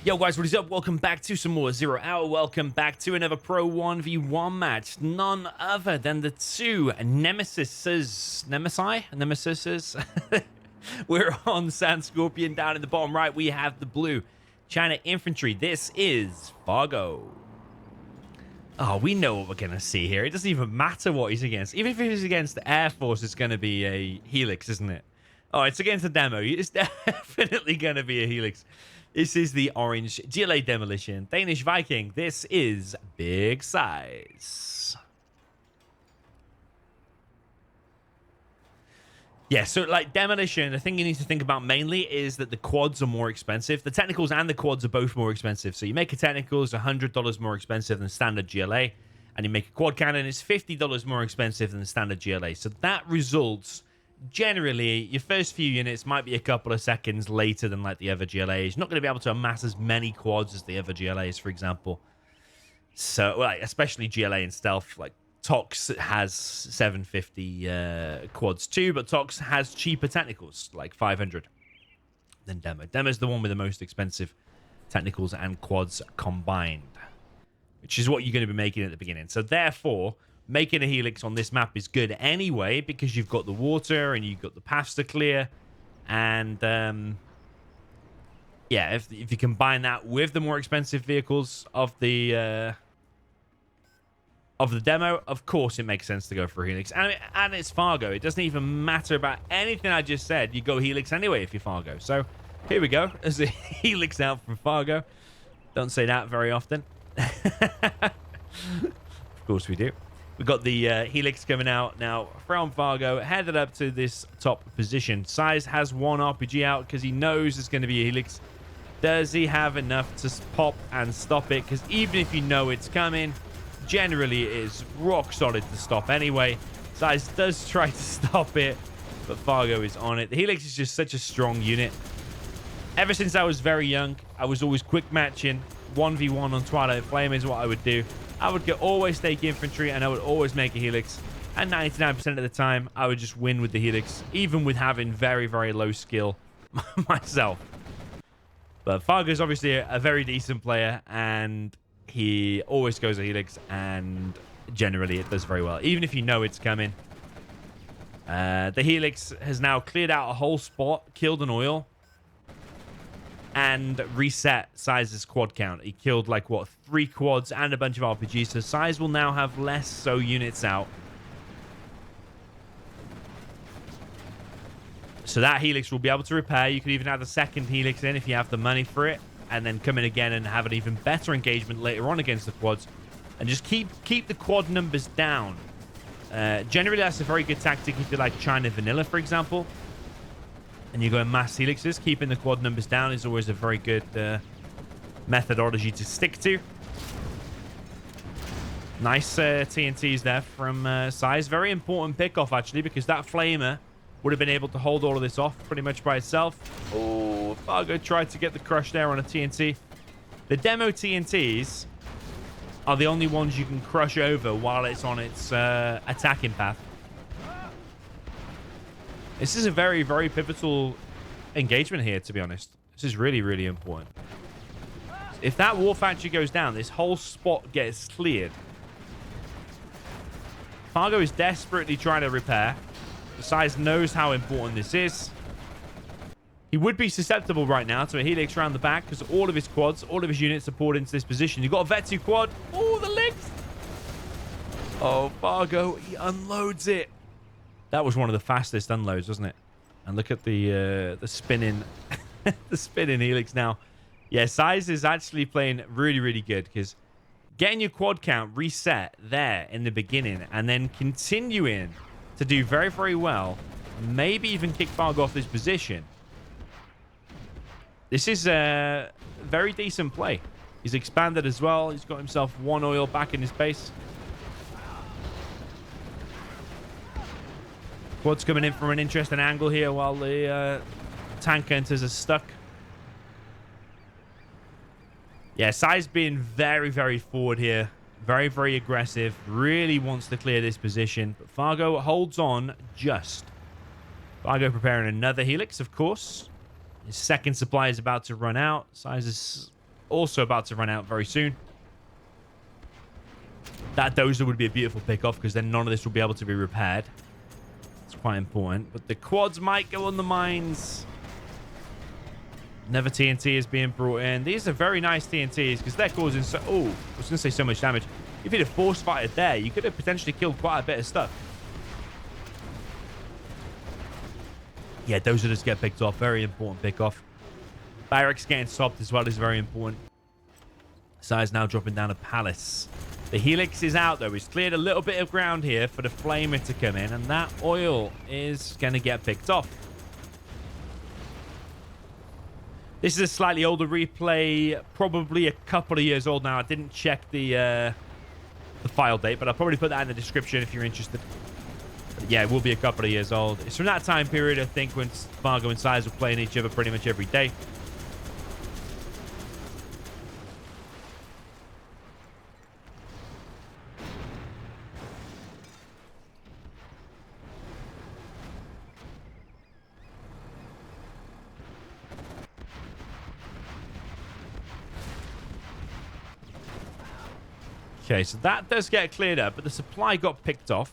Yo guys, what is up? Welcome back to some more 0 Hour. Welcome back to another Pro 1v1 match. None other than the two Nemesises. We're on Sand Scorpion. Down in the bottom right, we have the blue China Infantry. This is Fargo. Oh, we know what we're going to see here. It doesn't even matter what he's against. Even if he's against the Air Force, it's going to be a Helix, isn't it? Oh, it's against the demo. It's definitely going to be a Helix. This is the orange GLA Demolition Danish Viking. This is big size. Yeah, so like Demolition, the thing you need to think about mainly is that the quads are more expensive. The technicals and the quads are both more expensive. So you make a technicals $100 more expensive than standard GLA, and you make a quad cannon, it's $50 more expensive than the standard GLA. So that results, generally, your first few units might be a couple of seconds later than like the other GLAs. You're not going to be able to amass as many quads as the other GLAs, for example. So, like, especially GLA and stealth, like Tox has 750 quads too, but Tox has cheaper technicals, like 500 than Demo. Demo's the one with the most expensive technicals and quads combined, which is what you're going to be making at the beginning. So therefore, making a Helix on this map is good anyway, because you've got the water and you've got the paths to clear. And yeah, if you combine that with the more expensive vehicles of the demo, of course it makes sense to go for a Helix. And it's Fargo. It doesn't even matter about anything I just said. You go Helix anyway if you're Fargo. So here we go. There's a Helix out from Fargo. Don't say that very often. Of course we do. We've got the Helix coming out now from Fargo, headed up to this top position. SiZe has one RPG out because he knows it's going to be a Helix. Does he have enough to pop and stop it? Because even if you know it's coming, generally it is rock solid to stop anyway. SiZe does try to stop it, but Fargo is on it. The Helix is just such a strong unit. Ever since I was very young, I was always quick matching. 1v1 on Twilight Flame is what I would do. I would always take infantry, and I would always make a Helix. And 99% of the time, I would just win with the Helix, even with having very, very low skill myself. But Fargo is obviously a very decent player, and he always goes a Helix, and generally it does very well, even if you know it's coming. The Helix has now cleared out a whole spot, killed an oil, and reset SiZe's quad count. He killed like what, 3 quads and a bunch of RPGs, so SiZe will now have less so units out. So that Helix will be able to repair. You could even add a second Helix in if you have the money for it, and then come in again and have an even better engagement later on against the quads, and just keep the quad numbers down. Generally that's a very good tactic if you like China Vanilla, for example, and you go in mass Helixes. Keeping the quad numbers down is always a very good methodology to stick to. Nice TNTs there from SiZe. Very important pick-off, actually, because that Flamer would have been able to hold all of this off pretty much by itself. Oh, Fargo tried to get the crush there on a TNT. The demo TNTs are the only ones you can crush over while it's on its attacking path. This is a very, very pivotal engagement here, to be honest. This is really, really important. If that war factory goes down, this whole spot gets cleared. Fargo is desperately trying to repair. SiZe knows how important this is. He would be susceptible right now to a Helix around the back because all of his quads, all of his units are poured into this position. You've got a Vetsu quad. Oh, the legs. Oh, Fargo, he unloads it. That was one of the fastest unloads, wasn't it? And look at the spinning, the spinning Helix now. Yeah, SiZe is actually playing really, really good, because getting your quad count reset there in the beginning and then continuing to do very, very well, maybe even kick Fargo off this position. This is a very decent play. He's expanded as well. He's got himself 1 oil back in his base. Quad's coming in from an interesting angle here while the tank enters are stuck. Yeah, SiZe being very, very forward here. Very, very aggressive. Really wants to clear this position. But Fargo holds on just. Fargo preparing another Helix, of course. His second supply is about to run out. SiZe is also about to run out very soon. That dozer would be a beautiful pick-off because then none of this will be able to be repaired. It's quite important. But the quads might go on the mines. Never TNT is being brought in. These are very nice TNTs because they're causing so... Oh, I was going to say so much damage. If you'd have force fighted there, you could have potentially killed quite a bit of stuff. Yeah, those are just get picked off. Very important pick-off. Barracks getting stopped as well is very important. SiZe now dropping down a palace. The Helix is out, though. He's cleared a little bit of ground here for the Flamer to come in, and that oil is going to get picked off. This is a slightly older replay, probably a couple of years old now. I didn't check the file date, but I'll probably put that in the description if you're interested. But yeah, it will be a couple of years old. It's from that time period, I think, when Fargo and SiZe were playing each other pretty much every day. Okay, so that does get cleared up, but the supply got picked off.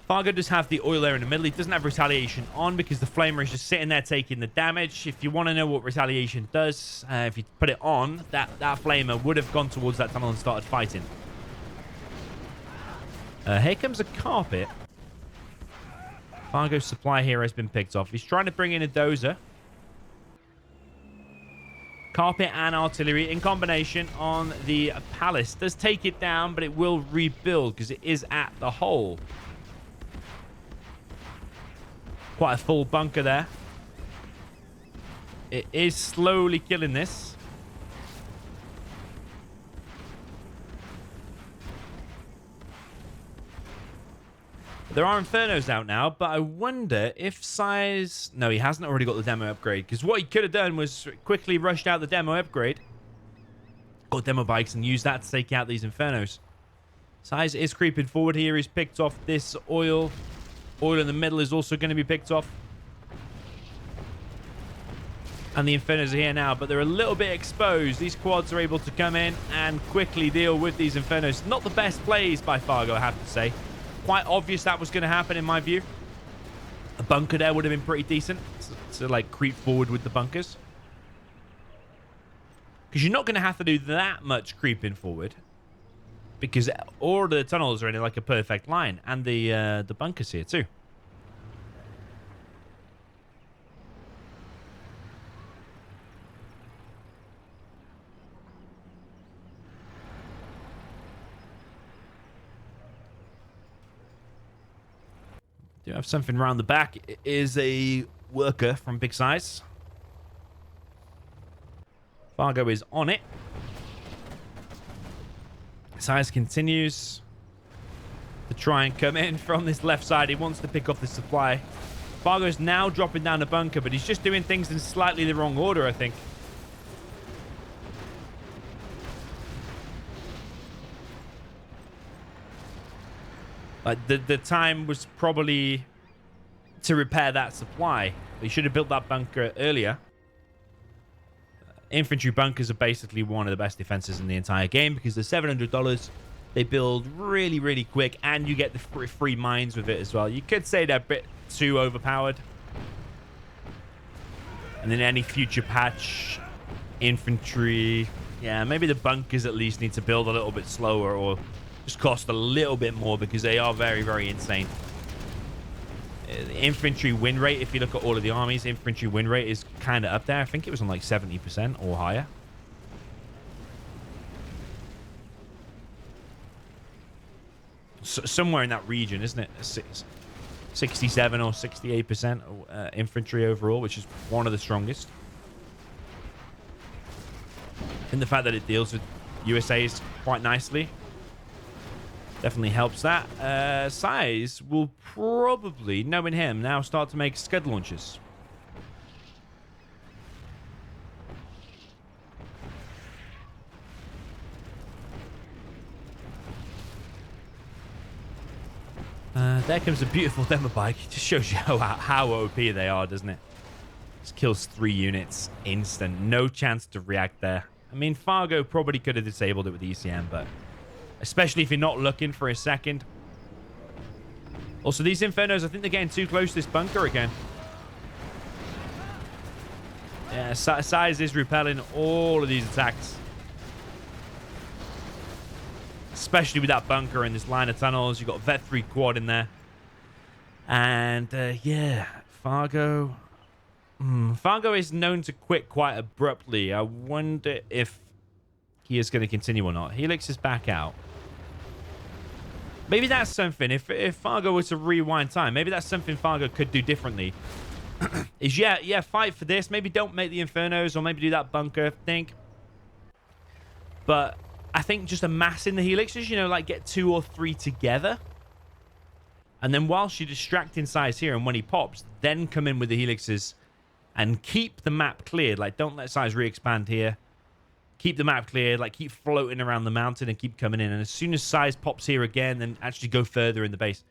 Fargo does have the oil there in the middle. He doesn't have retaliation on because the Flamer is just sitting there taking the damage. If you want to know what retaliation does, if you put it on, that Flamer would have gone towards that tunnel and started fighting. Here comes a carpet. Fargo's supply here has been picked off. He's trying to bring in a dozer. Carpet and artillery in combination on the palace. Does take it down, but it will rebuild because it is at the hole. Quite a full bunker there. It is slowly killing this. There are Infernos out now, but I wonder if SiZe... No, he hasn't already got the demo upgrade, because what he could have done was quickly rushed out the demo upgrade. Got demo bikes and used that to take out these Infernos. SiZe is creeping forward here. He's picked off this oil. Oil in the middle is also going to be picked off. And the Infernos are here now, but they're a little bit exposed. These quads are able to come in and quickly deal with these Infernos. Not the best plays by Fargo, I have to say. Quite obvious that was going to happen in my view. A bunker there would have been pretty decent to like creep forward with the bunkers, because you're not going to have to do that much creeping forward because all the tunnels are in like a perfect line, and the bunkers here too. Do have something around the back. It is a worker from Big SiZe. Fargo is on it. SiZe continues to try and come in from this left side. He wants to pick up the supply. Fargo is now dropping down the bunker, but he's just doing things in slightly the wrong order, I think. The time was probably to repair that supply. He should have built that bunker earlier. Infantry bunkers are basically one of the best defenses in the entire game because they're $700. They build really, really quick, and you get the free mines with it as well. You could say they're a bit too overpowered. And then any future patch, infantry... Yeah, maybe the bunkers at least need to build a little bit slower or just cost a little bit more because they are very, very insane. The infantry win rate, if you look at all of the armies, infantry win rate is kind of up there. I think it was on like 70% or higher. Somewhere in that region, isn't it? 67 or 68% infantry overall, which is one of the strongest. And the fact that it deals with USAs quite nicely definitely helps that. SiZe will probably, knowing him, now start to make Scud launchers. There comes a beautiful demo bike. It just shows you how OP they are, doesn't it? Just kills 3 units instant. No chance to react there. I mean, Fargo probably could have disabled it with the ECM, but especially if you're not looking for a second. Also, these Infernos, I think they're getting too close to this bunker again. Yeah, SiZe is repelling all of these attacks. Especially with that bunker and this line of tunnels. You've got Vet 3 quad in there. And, yeah, Fargo. Fargo is known to quit quite abruptly. I wonder if he is going to continue or not. Helix is back out. Maybe that's something. If Fargo were to rewind time, maybe that's something Fargo could do differently. Is, yeah, fight for this. Maybe don't make the Infernos or maybe do that bunker thing. But I think just amassing the Helixes, you know, like get 2 or 3 together. And then whilst you're distracting SiZe here and when he pops, then come in with the Helixes and keep the map cleared. Like, don't let SiZe re-expand here. Keep the map cleared. Like, keep floating around the mountain and keep coming in. And as soon as SiZe pops here again, then actually go further in the base.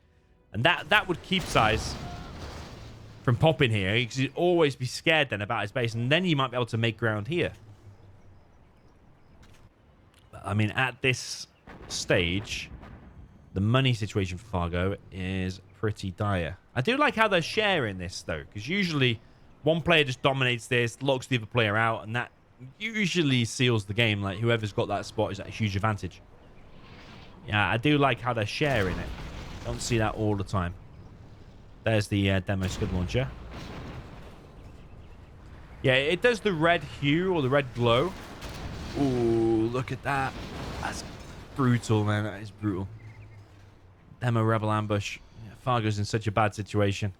And that would keep SiZe from popping here. Because he'd always be scared then about his base. And then you might be able to make ground here. But, I mean, at this stage, the money situation for Fargo is pretty dire. I do like how they're sharing this, though. Because usually one player just dominates this, locks the other player out. And that usually seals the game. Like, whoever's got that spot is at a huge advantage. Yeah, I do like how they're sharing it. Don't see that all the time. There's the demo scud launcher. Yeah, it does the red hue or the red glow. Ooh, look at that. That's brutal, man. That is brutal. Demo rebel ambush. Yeah, Fargo's in such a bad situation.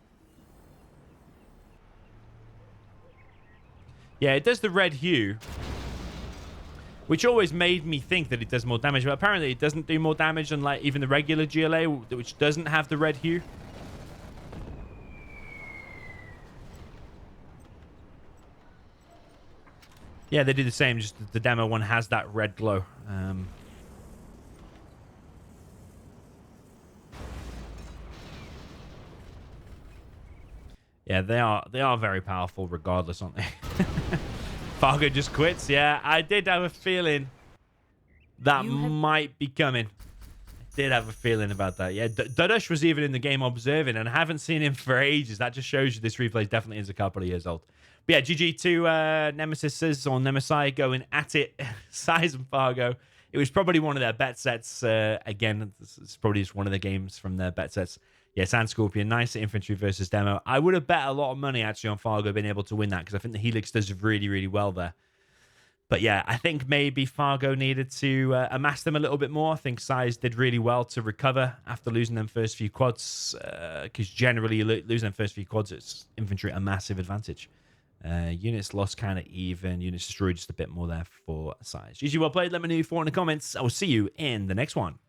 Yeah, it does the red hue, which always made me think that it does more damage, but apparently it doesn't do more damage than like even the regular GLA, which doesn't have the red hue. Yeah, they do the same, just the demo one has that red glow. Yeah, they are very powerful regardless, aren't they? Fargo just quits. Yeah, I did have a feeling that might be coming. I did have a feeling about that. Yeah, Dudush was even in the game observing, and I haven't seen him for ages. That just shows you this replay definitely is a couple of years old. But yeah, GG to Nemesises or Nemesi going at it. SiZe and Fargo. It was probably one of their bet sets. Again, it's probably just one of the games from their bet sets. Yeah, Sand Scorpion, nice Infantry versus Demo. I would have bet a lot of money, actually, on Fargo being able to win that, because I think the Helix does really, really well there. But yeah, I think maybe Fargo needed to amass them a little bit more. I think SiZe did really well to recover after losing them first few quads, because generally, losing them first few quads, it's Infantry a massive advantage. Units lost kind of even. Units destroyed just a bit more there for SiZe. GG, well played. Let me know your thoughts in the comments. I will see you in the next one.